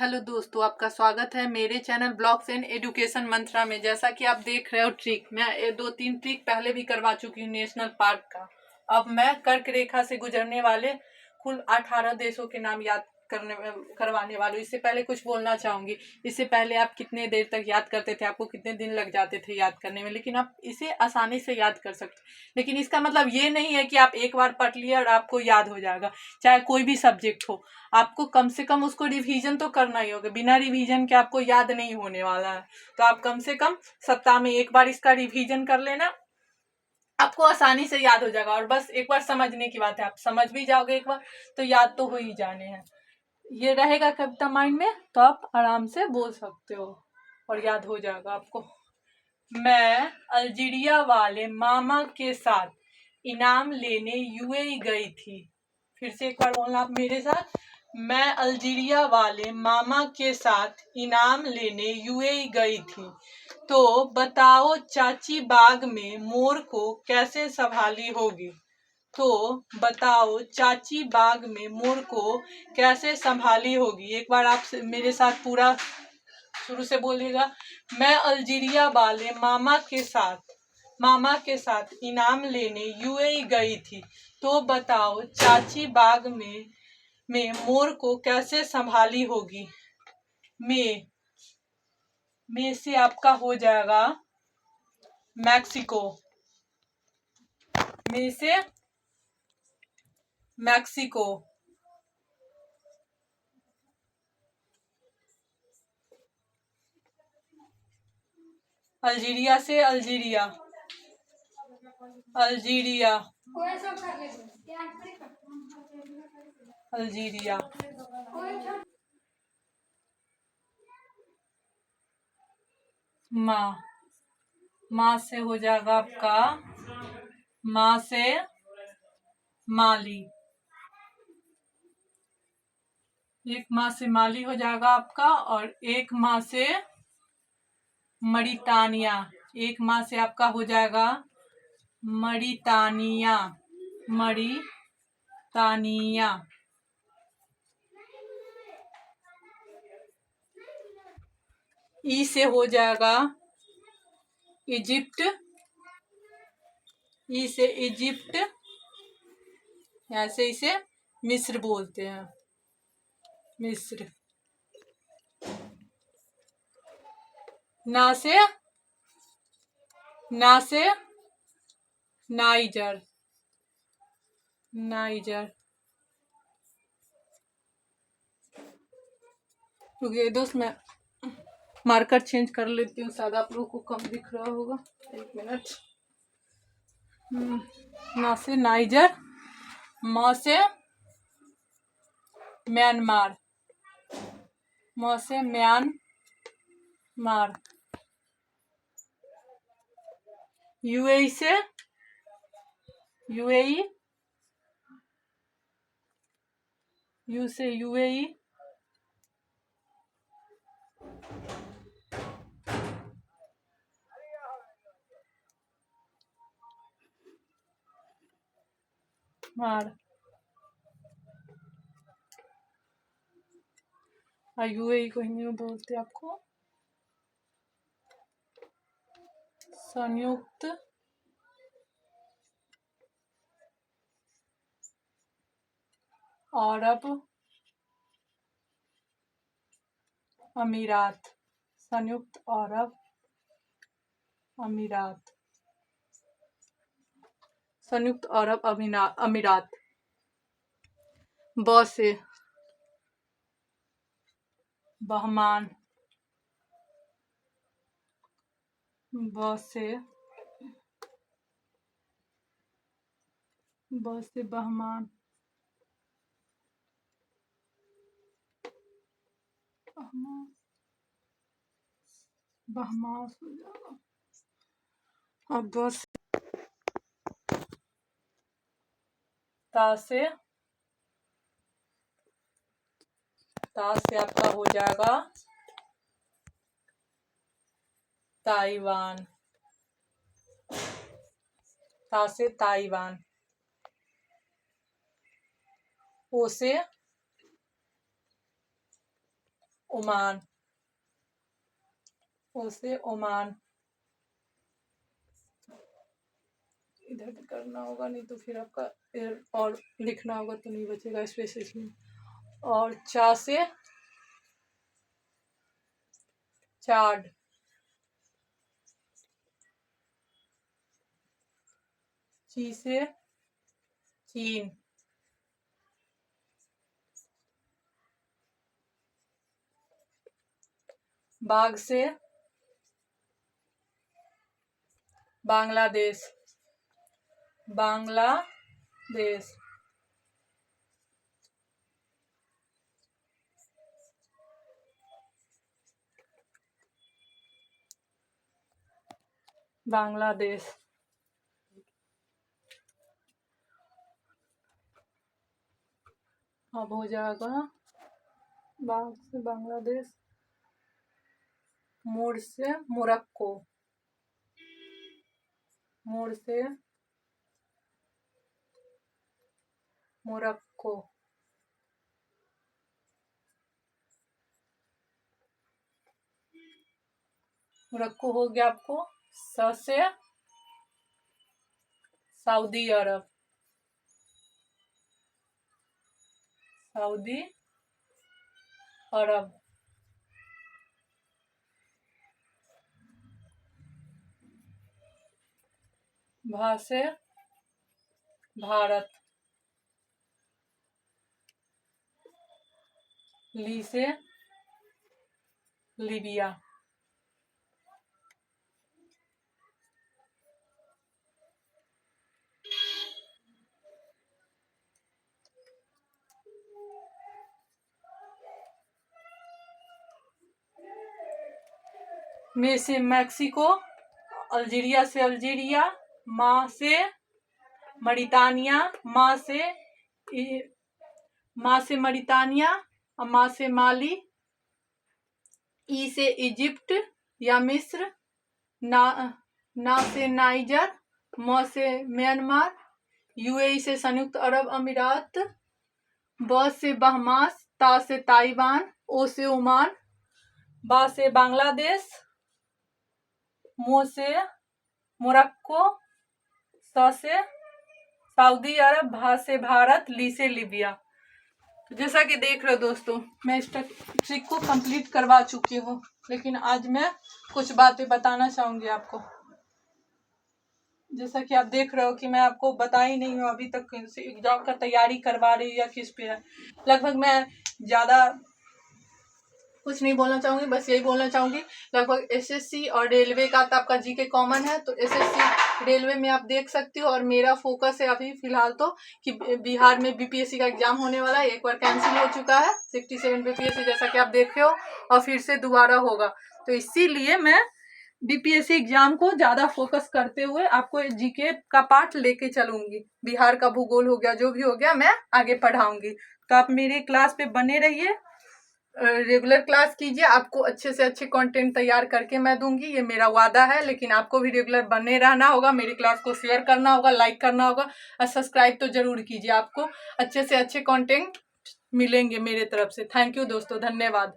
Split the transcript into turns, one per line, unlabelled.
Hello दोस्तों, आपका स्वागत है मेरे चैनल ब्लॉग्स एंड एजुकेशन मंत्रा में। जैसा कि आप देख रहे हो ट्रिक, मैं 2-3 ट्रिक पहले भी करवा चुकी हूँ नेशनल पार्क का। अब मैं कर्क रेखा से गुजरने वाले कुल 18 देशों के नाम याद करवाने वाली हूँ। इससे पहले कुछ बोलना चाहूँगी। इससे पहले आप कितने देर तक याद करते थे, आपको कितने दिन लग जाते थे याद करने में, लेकिन आप इसे आसानी से याद कर सकते। लेकिन इसका मतलब ये नहीं है कि आप एक बार पढ़ लिया और आपको याद हो जाएगा। चाहे कोई भी सब्जेक्ट हो, आपको कम से कम उसको रिवीजन तो करना ही होगा। बिना रिवीजन के आपको याद नहीं होने वाला है। तो आप कम से कम सप्ताह में एक बार इसका रिवीजन कर लेना, आपको आसानी से याद हो जाएगा। और बस एक बार समझने की बात है, आप समझ भी जाओगे एक बार तो याद तो हो ही जाने हैं। ये रहेगा कविता माइंड में, तो आप आराम से बोल सकते हो और याद हो जाएगा आपको। मैं अल्जीरिया वाले मामा के साथ इनाम लेने यूएई गई थी। फिर से एक बार बोलना आप मेरे साथ। मैं अल्जीरिया वाले मामा के साथ इनाम लेने यूएई गई थी। तो बताओ चाची बाग में मोर को कैसे संभाली होगी। तो बताओ चाची बाग में मोर को कैसे संभाली होगी। एक बार आप मेरे साथ पूरा शुरू से बोलिएगा। मैं अल्जीरिया वाले मामा के साथ इनाम लेने यूएई गई थी। तो बताओ चाची बाग में मोर को कैसे संभाली होगी। में से आपका हो जाएगा मैक्सिको। में से मैक्सिको। अल्जीरिया से अल्जीरिया। अल्जीरिया। अल्जीरिया। माँ से हो जाएगा आपका, माँ से माली। एक माँ से माली हो जाएगा आपका, और एक माँ से मरिटानिया। एक माँ से आपका हो जाएगा मरिटानिया। मरिटानिया। ई से हो जाएगा इजिप्ट। ई से इजिप्ट, ऐसे इसे मिस्र बोलते हैं, मिस्र। ना से नाइजर। नाइजर। रुकिए दोस्त, मैं मार्कर चेंज कर लेती हूँ, शायद आप लोगों को कम दिख रहा होगा। एक मिनट। ना से नाइजर। म से म्यांमार। म से म्यांमार। यूएई से यूएई। यू से यूएई। मार। यूएई को हिंदी में बोलते हैं आपको संयुक्त अरब अमीरात। संयुक्त अरब अमीरात। संयुक्त अरब अमीरात। ब से बहमान। ब से बहमान। बहमास हो जाएगा। अब बस ता से आपका हो जाएगा ताइवान। ता से ताइवान। ओ से ओमान, ओ से ओमान। इधर भी करना होगा, नहीं तो फिर आपका और लिखना होगा तो नहीं बचेगा स्पेस इसमें। और चा से चाड, ची से चीन, बाघ से बांग्लादेश, बांग्लादेश। बांग्लादेश। अब हो जाएगा बाघ से बांग्लादेश, मोर से मोरक्को, मोर से मोरक्को, मोरक्को हो गया आपको। स से सऊदी अरब, सऊदी अरब। भा से भारत, ली से लीबिया, में से मैक्सिको, अल्जीरिया से अल्जीरिया, मा से मरितानिया, मा से मरितानिया, मा से माली, ई से इजिप्ट या मिस्र, ना से नाइजर, म से म्यांमार, यूएई से संयुक्त अरब अमीरात, ब से बहमास, ता से ताइवान, ओ से ओमान, बा से बांग्लादेश, मो से मोरक्को, स से सऊदी अरब, भा से भारत, ली से लीबिया। तो जैसा कि देख रहे हो दोस्तों, मैं इस ट्रिक को कंप्लीट करवा चुकी हूँ, लेकिन आज मैं कुछ बातें बताना चाहूंगी आपको। जैसा कि आप देख रहे हो कि मैं आपको बता ही नहीं हूँ अभी तक एग्जाम का तैयारी करवा रही या किस पे है। लगभग मैं ज़्यादा कुछ नहीं बोलना चाहूँगी, बस यही बोलना चाहूँगी, लगभग एसएससी और रेलवे का तो आपका जीके कॉमन है, तो एसएससी रेलवे में आप देख सकते हो। और मेरा फोकस है अभी फिलहाल तो कि बिहार में बीपीएससी का एग्जाम होने वाला है, एक बार कैंसिल हो चुका है 67 बीपीएससी, जैसा कि आप देख रहे हो, और फिर से दोबारा होगा। तो इसीलिए मैं बीपीएससी एग्जाम को ज़्यादा फोकस करते हुए आपको जीके का पार्ट लेके चलूंगी। बिहार का भूगोल हो गया, जो भी हो गया, मैं आगे पढ़ाऊंगी। तो आप मेरी क्लास पे बने रहिए, रेगुलर क्लास कीजिए, आपको अच्छे से अच्छे कंटेंट तैयार करके मैं दूंगी, ये मेरा वादा है। लेकिन आपको भी रेगुलर बने रहना होगा, मेरी क्लास को शेयर करना होगा, लाइक करना होगा, और सब्सक्राइब तो जरूर कीजिए। आपको अच्छे से अच्छे कंटेंट मिलेंगे मेरे तरफ से। थैंक यू दोस्तों, धन्यवाद।